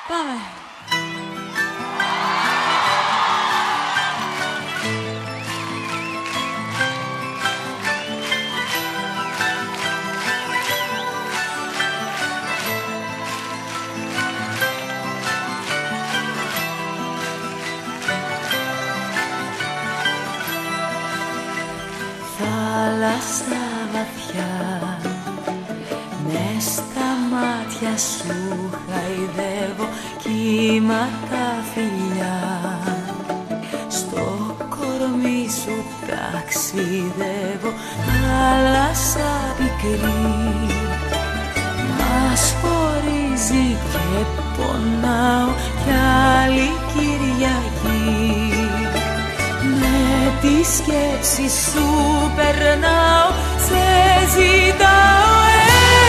Πάμε. Θάλασσα βαθιά, μες στα μάτια σου χαϊδεύω κύματα φιλιά. Στο κορμί σου ταξιδεύω, θάλασσα πικρή. Μας χωρίζει και πονάω κι άλλη Κυριακή. Με τη σκέψη σου περνάω, σε ζητάω,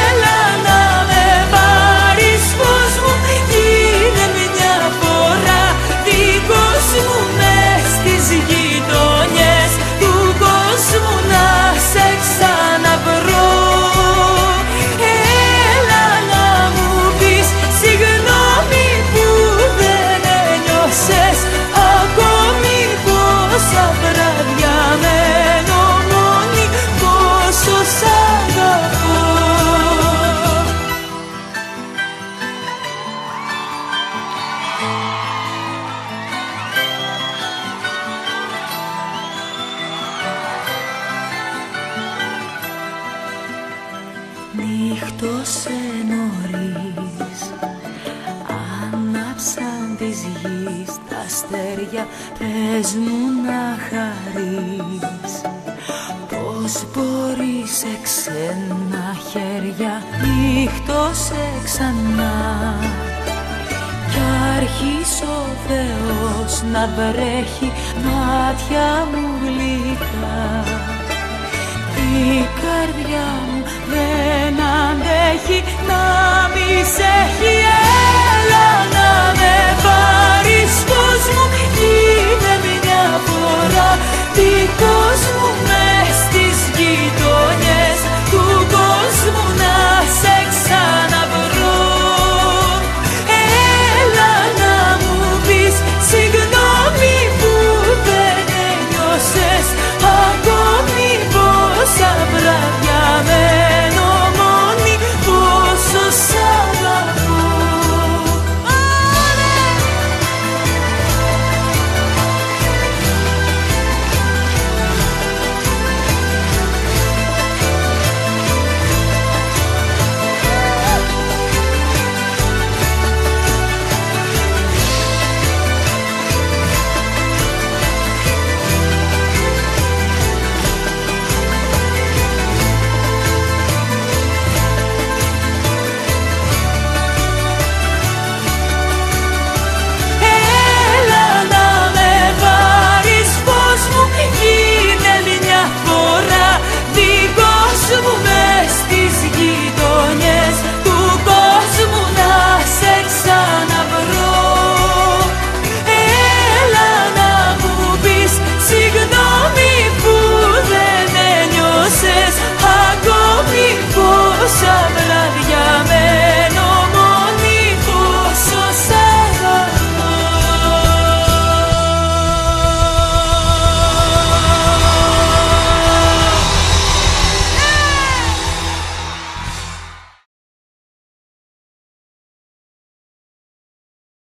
έλα να με πάρεις φως μου. Γίνε μια φορά δικός μου μες στις γειτονιές του κόσμου να σε ξαναβρω. Έλα να μου πεις συγγνώμη που δεν ένιωσες ακόμη πόσα βράδια μένω μόνη, πόσο σ' αγαπώ. Νύχτωσε νωρίς, άναψαν της γης τα αστέρια, πες μου να χαρείς. Πώς μπορεί σε ξένα χέρια, νύχτωσε ξανά κι άρχισε ο Θεός να βρέχει μάτια μου γλυκά. Η καρδιά μου δεν αντέχει να μη σε έχει.